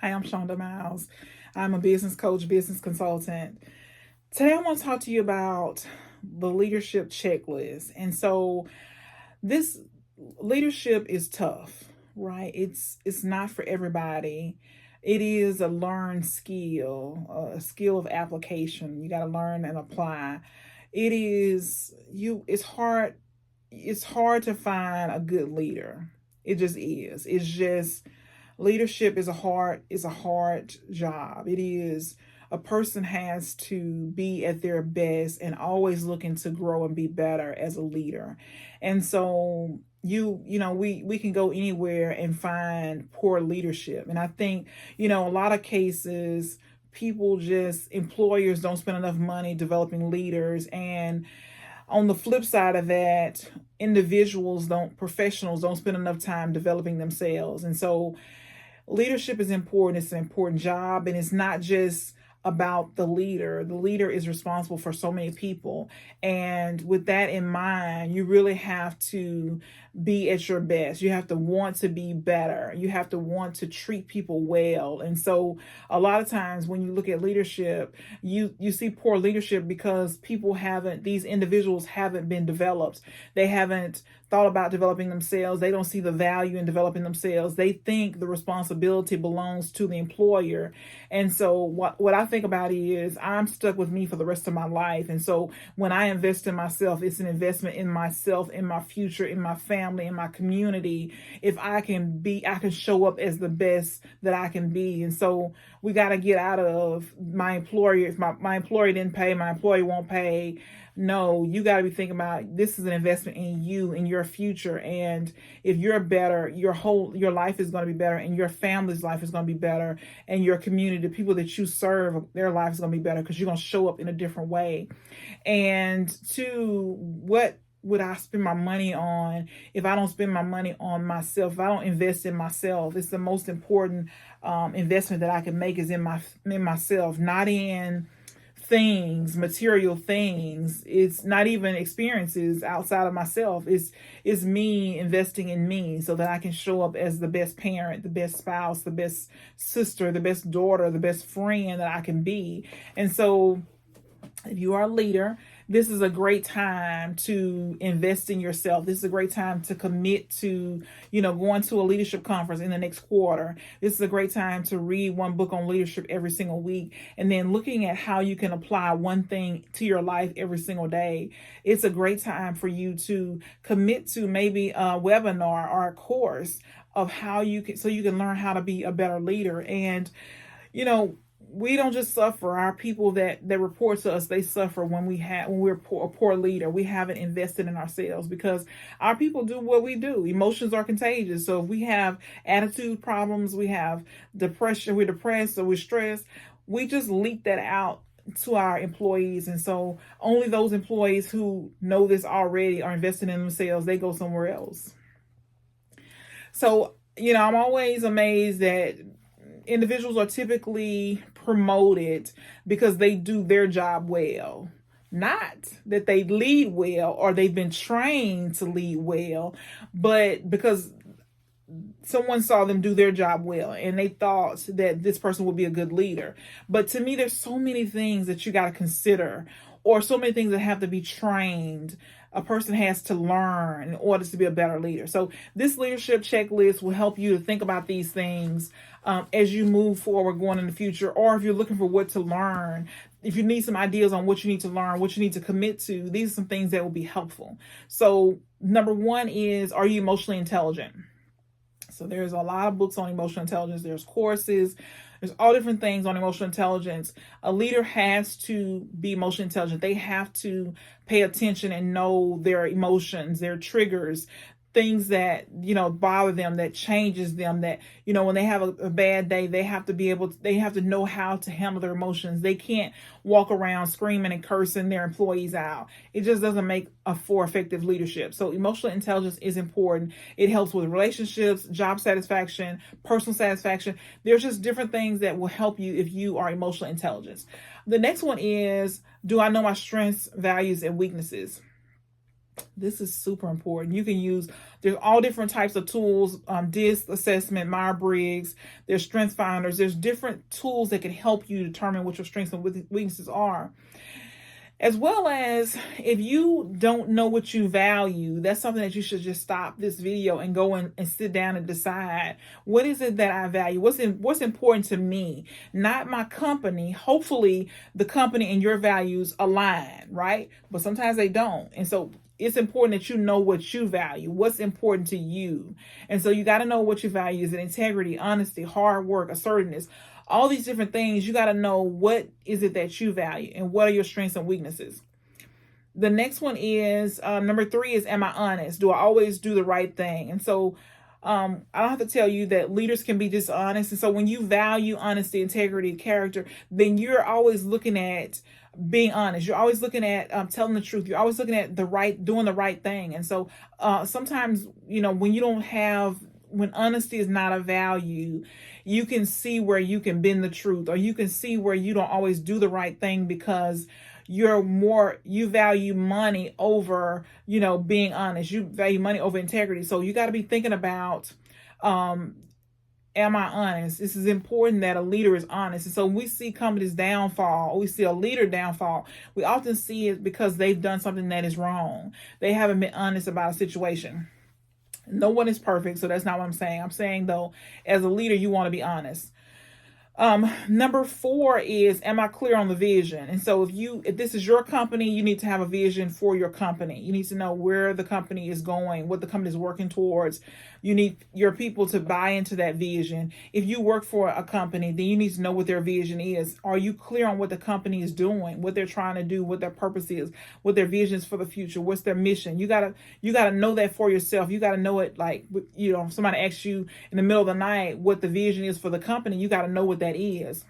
Hi, I'm Shonda Miles. I'm a business coach, business consultant. Today, I want to talk to you about the leadership checklist. And so, this leadership is tough, right? It's not for everybody. It is a learned skill, a skill of application. You got to learn and apply. It is you. It's hard. It's hard to find a good leader. It just is. It's just leadership is a hard job. It is a person has to be at their best and always looking to grow and be better as a leader. And so we can go anywhere and find poor leadership. And I think, a lot of cases employers don't spend enough money developing leaders, and on the flip side of that, professionals don't spend enough time developing themselves. And so leadership is important. It's an important job, and it's not just about the leader. The leader is responsible for so many people. And with that in mind, you really have to be at your best. You have to want to be better. You have to want to treat people well. And so a lot of times when you look at leadership, you see poor leadership because these individuals haven't been developed. They haven't thought about developing themselves. They don't see the value in developing themselves. They think the responsibility belongs to the employer. And so what I think about is I'm stuck with me for the rest of my life. And so when I invest in myself, it's an investment in myself, in my future, in my family, in my community. If I can show up as the best that I can be. And so we got to get out of my employer. If my employer didn't pay, my employer won't pay. No, you got to be thinking about this is an investment in you, in your future. And if you're better, your life is going to be better, and your family's life is going to be better, and your community, the people that you serve, their life is going to be better because you're going to show up in a different way. And two, what would I spend my money on if I don't spend my money on myself? If I don't invest in myself, it's the most important investment that I can make is in myself, not in material things. It's not even experiences outside of myself. It's me investing in me so that I can show up as the best parent, the best spouse, the best sister, the best daughter, the best friend that I can be. And so if you are a leader, this is a great time to invest in yourself. This is a great time to commit to, going to a leadership conference in the next quarter. This is a great time to read one book on leadership every single week, and then looking at how you can apply one thing to your life every single day. It's a great time for you to commit to maybe a webinar or a course of so you can learn how to be a better leader. And, we don't just suffer. Our people that report to us, they suffer when we're a poor leader. We haven't invested in ourselves because our people do what we do. Emotions are contagious. So if we have attitude problems, we have depression, we're depressed, or we're stressed, we just leak that out to our employees. And so only those employees who know this already are investing in themselves. They go somewhere else. So, I'm always amazed that individuals are typically promoted because they do their job well. Not that they lead well or they've been trained to lead well, but because someone saw them do their job well and they thought that this person would be a good leader. But to me, there's so many things that you got to consider, or so many things that have to be trained. A person has to learn in order to be a better leader. So this leadership checklist will help you to think about these things as you move forward going in the future, or if you're looking for what to learn, if you need some ideas on what you need to learn, what you need to commit to, these are some things that will be helpful. So number one is, are you emotionally intelligent? So there's a lot of books on emotional intelligence. There's courses. There's all different things on emotional intelligence. A leader has to be emotionally intelligent. They have to pay attention and know their emotions, their triggers, things that, bother them, that changes them, that, when they have a bad day, they have to know how to handle their emotions. They can't walk around screaming and cursing their employees out. It just doesn't make for effective leadership. So emotional intelligence is important. It helps with relationships, job satisfaction, personal satisfaction. There's just different things that will help you if you are emotional intelligent. The next one is, do I know my strengths, values, and weaknesses? This is super important. You can use, there's all different types of tools, DISC assessment, Myers-Briggs, there's strength finders, there's different tools that can help you determine what your strengths and weaknesses are. As well as, if you don't know what you value, that's something that you should just stop this video and go and sit down and decide, what is it that I value? What's important to me, not my company. Hopefully the company and your values align, right? But sometimes they don't. And so it's important that you know what you value, what's important to you. And so you got to know what you value. Is it integrity, honesty, hard work, assertiveness? All these different things, you got to know what is it that you value and what are your strengths and weaknesses. The next one is, number 3 is, am I honest? Do I always do the right thing? And so I don't have to tell you that leaders can be dishonest. And so when you value honesty, integrity, character, then you're always looking at being honest. You're always looking at telling the truth. You're always looking at doing the right thing. And so sometimes, when honesty is not a value, you can see where you can bend the truth, or you can see where you don't always do the right thing because you value money over, being honest. You value money over integrity. So you got to be thinking about, am I honest? This is important that a leader is honest. And so when we see companies downfall, or we see a leader downfall, we often see it because they've done something that is wrong. They haven't been honest about a situation. No one is perfect, so that's not what I'm saying. I'm saying, though, as a leader, you want to be honest. Number 4 is, am I clear on the vision? And so if this is your company, you need to have a vision for your company. You need to know where the company is going, what the company is working towards. You need your people to buy into that vision. If you work for a company, then you need to know what their vision is. Are you clear on what the company is doing, what they're trying to do, what their purpose is, what their vision is for the future, what's their mission? You gotta know that for yourself. You gotta know it, like, if somebody asks you in the middle of the night what the vision is for the company, you gotta know what that is.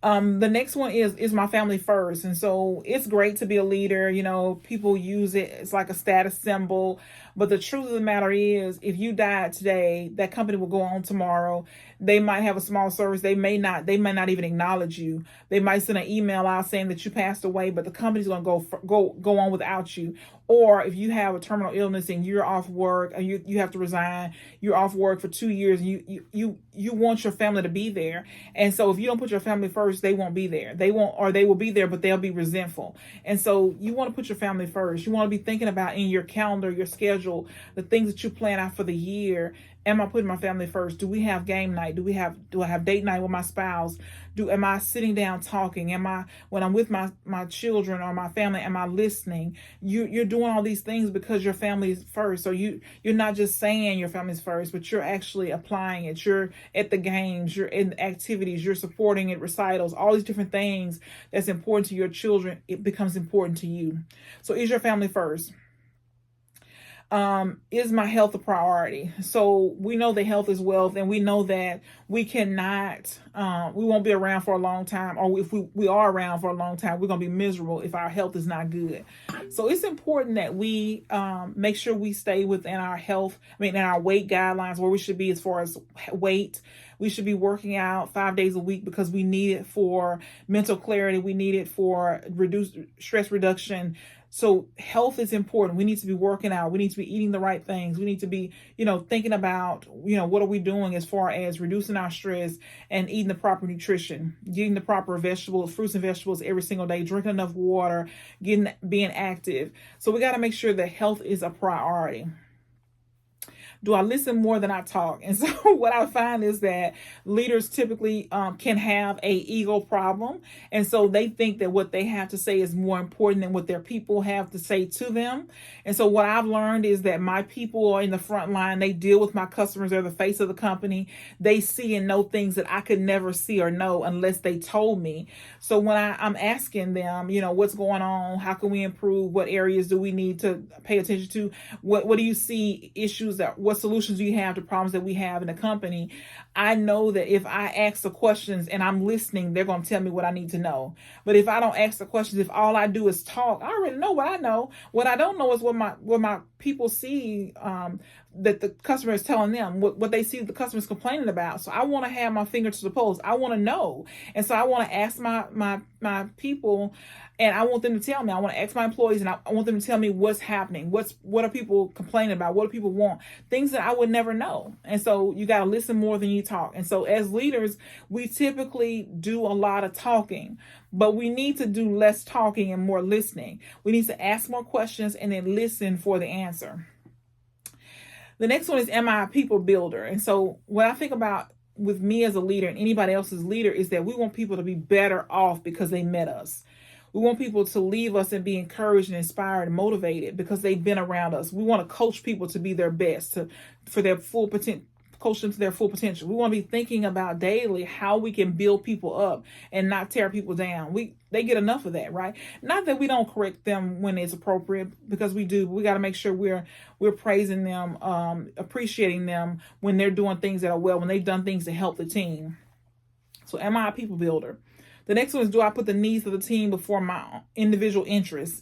The next one is my family first. And so it's great to be a leader. People use it. It's like a status symbol. But the truth of the matter is, if you died today, that company will go on tomorrow. They might have a small service. They may not even acknowledge you. They might send an email out saying that you passed away, but the company's going to go on without you. Or if you have a terminal illness and you're off work, or you have to resign, you're off work for 2 years, and you want your family to be there. And so if you don't put your family first, they won't be there. They will be there, but they'll be resentful. And so you want to put your family first. You want to be thinking about in your calendar, your schedule, the things that you plan out for the year. Am I putting my family first? Do we have game night? Do I have date night with my spouse? Am I sitting down talking? When I'm with my children or my family, am I listening? You're doing all these things because your family is first. So you're not just saying your family's first, but you're actually applying it. You're at the games, you're in activities, you're supporting it, recitals, all these different things that's important to your children. It becomes important to you. So is your family first? Is my health a priority? So we know that health is wealth, and we know that we cannot, we won't be around for a long time, or if we are around for a long time, we're going to be miserable if our health is not good. So it's important that we make sure we stay within our in our weight guidelines, where we should be as far as weight. We should be working out 5 days a week because we need it for mental clarity. We need it for reduced stress reduction. So health is important. We need to be working out. We need to be eating the right things. We need to be, thinking about, what are we doing as far as reducing our stress and eating the proper nutrition, getting the proper vegetables, fruits and vegetables every single day, drinking enough water, being active. So we got to make sure that health is a priority. Do I listen more than I talk? And so what I find is that leaders typically can have a ego problem. And so they think that what they have to say is more important than what their people have to say to them. And so what I've learned is that my people are in the front line. They deal with my customers. They're the face of the company. They see and know things that I could never see or know unless they told me. So when I'm asking them, what's going on? How can we improve? What areas do we need to pay attention to? What do you see issues what solutions do you have to problems that we have in the company? I know that if I ask the questions and I'm listening, they're going to tell me what I need to know. But if I don't ask the questions, if all I do is talk, I already know what I know. What I don't know is what my people see that the customer is telling them, what they see the customer's complaining about. So I want to have my finger to the pulse. I want to know. And so I want to ask my people, and I want them to tell me. I want to ask my employees, and I want them to tell me what's happening. What are people complaining about? What do people want? Things that I would never know. And so you got to listen more than you talk. And so as leaders, we typically do a lot of talking, but we need to do less talking and more listening. We need to ask more questions and then listen for the answer. The next one is, am I a people builder? And so what I think about with me as a leader and anybody else's leader is that we want people to be better off because they met us. We want people to leave us and be encouraged and inspired and motivated because they've been around us. We want to coach people to be their best, for their full potential. Coach them to their full potential. We want to be thinking about daily how we can build people up and not tear people down. They get enough of that, right? Not that we don't correct them when it's appropriate, because we do. But we got to make sure we're praising them, appreciating them when they're doing things that are well, when they've done things to help the team. So, am I a people builder? The next one is, do I put the needs of the team before my individual interests?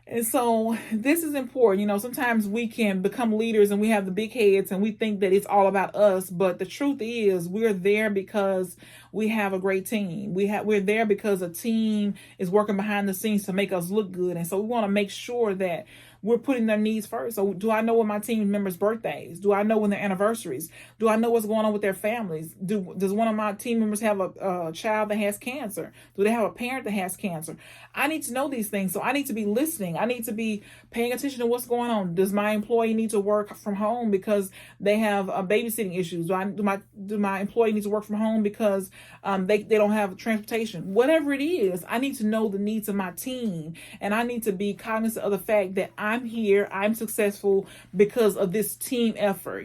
And so this is important. Sometimes we can become leaders and we have the big heads and we think that it's all about us. But the truth is, we're there because we have a great team. We're there because a team is working behind the scenes to make us look good. And so we want to make sure that we're putting their needs first. So do I know when my team members' birthdays? Do I know when their anniversaries? Do I know what's going on with their families? Does one of my team members have a child that has cancer? Do they have a parent that has cancer? I need to know these things. So I need to be listening. I need to be paying attention to what's going on. Does my employee need to work from home because they have babysitting issues? Do my employee need to work from home because they don't have transportation? Whatever it is, I need to know the needs of my team, and I need to be cognizant of the fact that I'm here, I'm successful because of this team effort,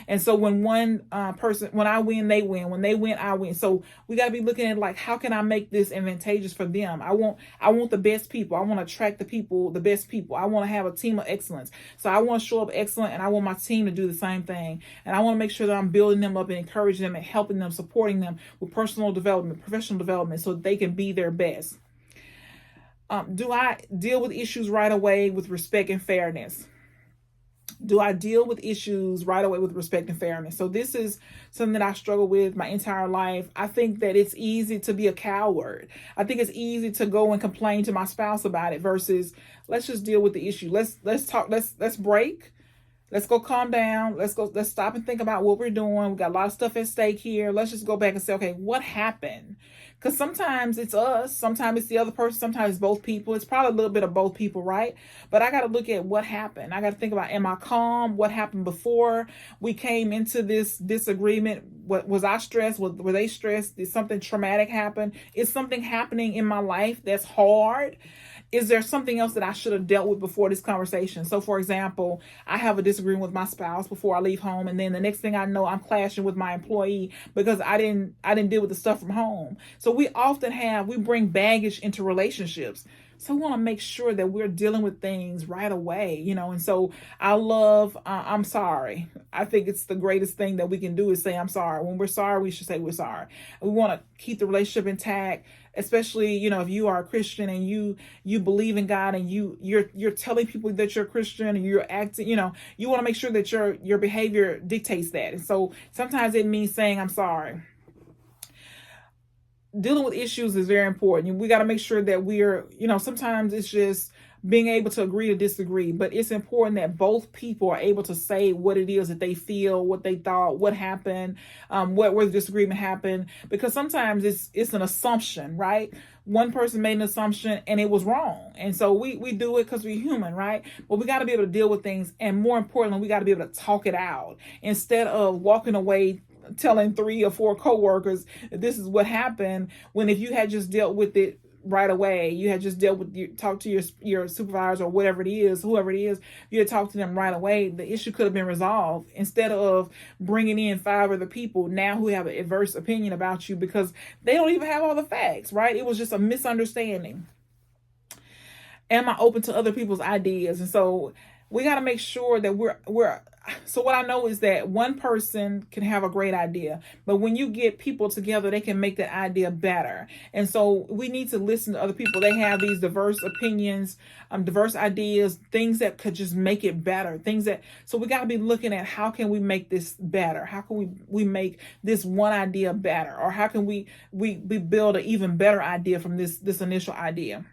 And so when one person, when I win, they win. When they win, I win. So we got to be looking at, like, how can I make this advantageous for them? I want the best people. I want to attract the best people. I want to have a team of excellence. So I want to show up excellent, and I want my team to do the same thing. And I want to make sure that I'm building them up and encouraging them and helping them, supporting them with personal development, professional development, so that they can be their best. Do I deal with issues right away with respect and fairness? Do I deal with issues right away with respect and fairness? So this is something that I struggle with my entire life. I think that it's easy to be a coward. I think it's easy to go and complain to my spouse about it versus let's just deal with the issue. Let's talk. Let's break. Let's go calm down. Let's stop and think about what we're doing. We got a lot of stuff at stake here. Let's just go back and say, okay, what happened? Because sometimes it's us, sometimes it's the other person, sometimes it's both people. It's probably a little bit of both people, right? But I got to look at what happened. I got to think about, am I calm? What happened before we came into this disagreement? Was I stressed? Were they stressed? Did something traumatic happen? Is something happening in my life that's hard? Is there something else that I should have dealt with before this conversation? So, for example, I have a disagreement with my spouse before I leave home, and then the next thing I know, I'm clashing with my employee because I didn't deal with the stuff from home. So we bring baggage into relationships. So we want to make sure that we're dealing with things right away, And so I love, I'm sorry. I think it's the greatest thing that we can do is say, I'm sorry. When we're sorry, we should say we're sorry. We want to keep the relationship intact, especially, if you are a Christian and you believe in God and you're telling people that you're a Christian and you're acting, you want to make sure that your behavior dictates that. And so sometimes it means saying, I'm sorry. Dealing with issues is very important. We got to make sure that we're, sometimes it's just being able to agree to disagree, but it's important that both people are able to say what it is that they feel, what they thought, what happened, where the disagreement happened, because sometimes it's an assumption, right? One person made an assumption and it was wrong. And so we do it because we're human, right? But we got to be able to deal with things. And more importantly, we got to be able to talk it out instead of walking away telling 3 or 4 coworkers this is what happened, when if you had just dealt with it right away, you had just talked to your supervisor or whatever it is, whoever it is, you had talked to them right away, the issue could have been resolved instead of bringing in 5 other people now who have an adverse opinion about you because they don't even have all the facts, right? It was just a misunderstanding. Am I open to other people's ideas? And so We got to make sure that we're so what I know is that one person can have a great idea, but when you get people together, they can make that idea better. And so we need to listen to other people. They have these diverse opinions, diverse ideas, things that could just make it better. Things that, so we got to be looking at how can we make this better? How can we make this one idea better? Or how can we build an even better idea from this initial idea?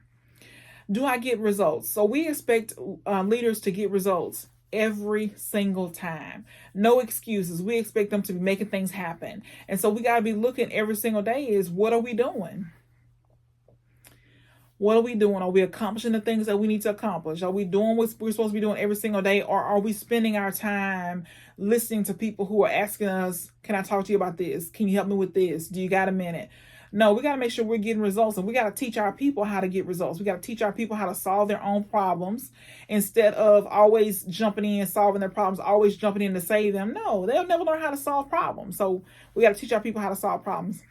Do I get results? So we expect leaders to get results every single time. No excuses. We expect them to be making things happen. And so we got to be looking every single day is, what are we doing? What are we doing? Are we accomplishing the things that we need to accomplish? Are we doing what we're supposed to be doing every single day? Or are we spending our time listening to people who are asking us, can I talk to you about this? Can you help me with this? Do you got a minute? No, we got to make sure we're getting results, and we got to teach our people how to get results. We got to teach our people how to solve their own problems instead of always jumping in, solving their problems, always jumping in to save them. No, they'll never learn how to solve problems. So we got to teach our people how to solve problems.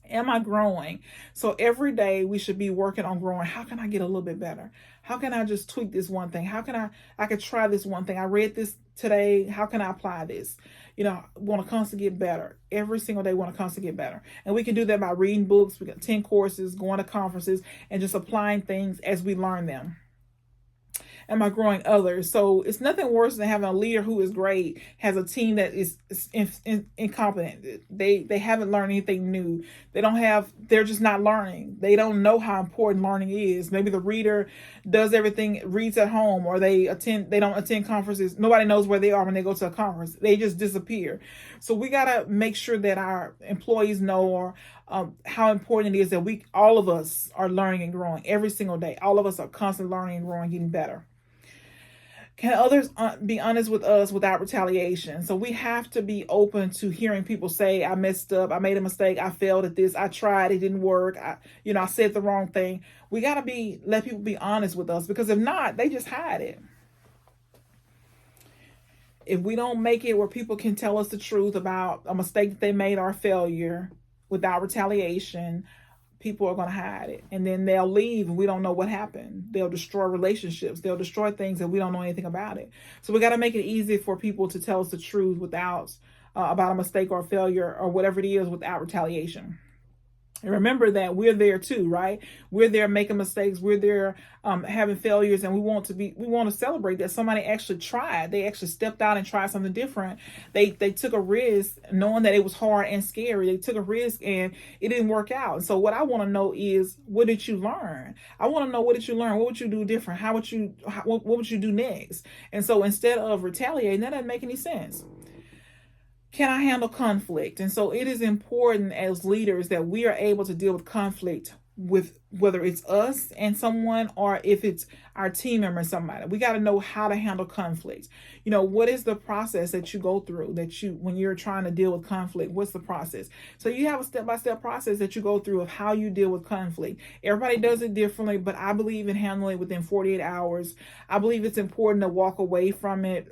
Am I growing? So every day we should be working on growing. How can I get a little bit better? How can I just tweak this one thing? How can I could try this one thing. I read this today. How can I apply this? Want to constantly get better. Every single day want to constantly get better. And we can do that by reading books. We got 10 courses, going to conferences, and just applying things as we learn them. Am I growing others? So it's nothing worse than having a leader who is great, has a team that is incompetent. They haven't learned anything new. They're just not learning. They don't know how important learning is. Maybe the reader does everything, reads at home, or they don't attend conferences. Nobody knows where they are when they go to a conference. They just disappear. So we got to make sure that our employees know how important it is that all of us are learning and growing every single day. All of us are constantly learning and growing, getting better. Can others be honest with us without retaliation? So we have to be open to hearing people say, I messed up, I made a mistake, I failed at this, I tried, it didn't work, I said the wrong thing. We got to let people be honest with us, because if not, they just hide it. If we don't make it where people can tell us the truth about a mistake that they made or a failure without retaliation, people are going to hide it, and then they'll leave and we don't know what happened. They'll destroy relationships. They'll destroy things and we don't know anything about it. So we got to make it easy for people to tell us the truth without about a mistake or a failure or whatever it is, without retaliation. And remember that we're there too, right? We're there making mistakes. We're there having failures, and we want to celebrate that somebody actually tried. They actually stepped out and tried something different. They took a risk knowing that it was hard and scary. They took a risk and it didn't work out. And so what I want to know is, what did you learn? I want to know, what did you learn? What would you do different? What would you do next? And so instead of retaliating, that doesn't make any sense. Can I handle conflict? And so it is important as leaders that we are able to deal with conflict, with whether it's us and someone or if it's our team member and somebody. We got to know how to handle conflict. What is the process that you go through when you're trying to deal with conflict? What's the process? So you have a step-by-step process that you go through of how you deal with conflict. Everybody does it differently, but I believe in handling it within 48 hours. I believe it's important to walk away from it.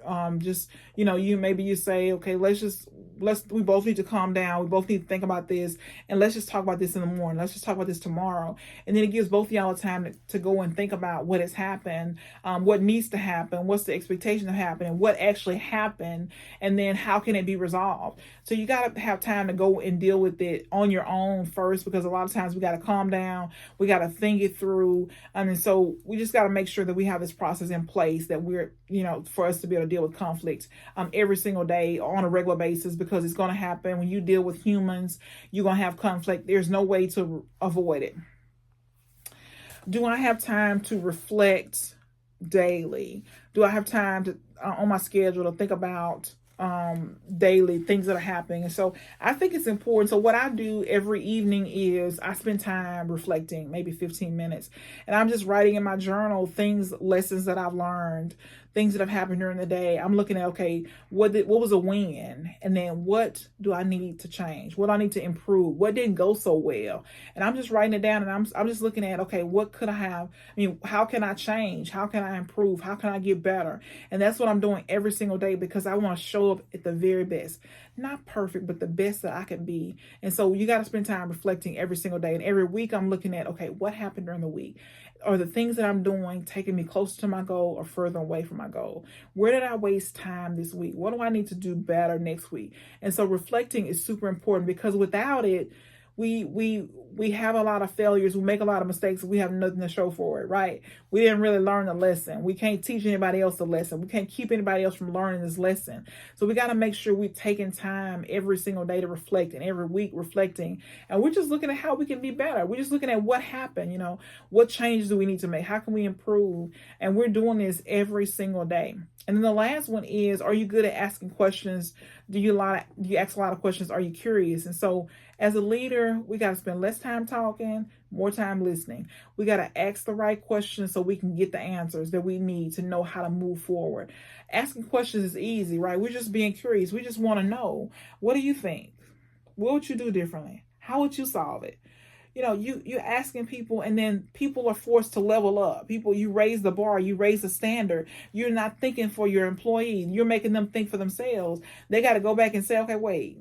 You say, okay, we both need to calm down. We both need to think about this, and let's just talk about this in the morning. Let's just talk about this tomorrow. And then it gives both of y'all time to go and think about what has happened, what needs to happen, what's the expectation of happening, what actually happened, and then how can it be resolved. So you got to have time to go and deal with it on your own first, because a lot of times we got to calm down. We got to think it through. And so we just got to make sure that we have this process in place that we're, for us to be able to deal with conflict every single day on a regular basis, because it's going to happen. When you deal with humans, you're going to have conflict. There's no way to avoid it. Do I have time to reflect daily? Do I have time to on my schedule to think about daily things that are happening? And so I think it's important. So what I do every evening is I spend time reflecting, maybe 15 minutes, and I'm just writing in my journal lessons that I've learned, things that have happened during the day. I'm looking at, okay, what was a win? And then what do I need to change? What do I need to improve? What didn't go so well? And I'm just writing it down, and I'm just looking at, okay, what could I have? How can I change? How can I improve? How can I get better? And that's what I'm doing every single day, because I want to show up at the very best. Not perfect, but the best that I can be. And so you got to spend time reflecting every single day. And every week I'm looking at, okay, what happened during the week? Are the things that I'm doing taking me closer to my goal or further away from my goal? Where did I waste time this week? What do I need to do better next week? And so reflecting is super important, because without it, we have a lot of failures. We make a lot of mistakes. We have nothing to show for it, right? We didn't really learn the lesson. We can't teach anybody else the lesson. We can't keep anybody else from learning this lesson. So we got to make sure we're taking time every single day to reflect, and every week reflecting. And we're just looking at how we can be better. We're just looking at what happened, what changes do we need to make? How can we improve? And we're doing this every single day. And then the last one is, are you good at asking questions? Do you ask a lot of questions? Are you curious? And so as a leader, we got to spend less time talking, more time listening. We got to ask the right questions so we can get the answers that we need to know how to move forward. Asking questions is easy, right? We're just being curious. We just want to know, what do you think? What would you do differently? How would you solve it? You're asking people, and then people are forced to level up. You raise the bar, you raise the standard. You're not thinking for your employee. You're making them think for themselves. They got to go back and say, okay, wait,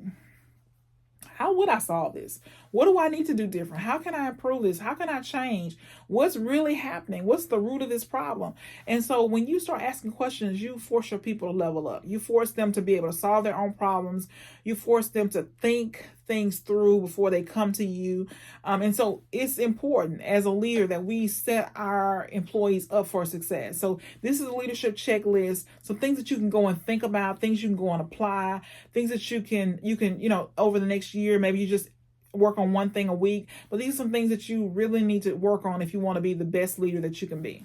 how would I solve this? What do I need to do different? How can I improve this? How can I change? What's really happening? What's the root of this problem? And so when you start asking questions, you force your people to level up. You force them to be able to solve their own problems. You force them to think things through before they come to you. And so it's important as a leader that we set our employees up for success. So this is a leadership checklist. So things that you can go and think about, things you can go and apply, things that you can, over the next year, maybe you just work on one thing a week. But these are some things that you really need to work on if you want to be the best leader that you can be.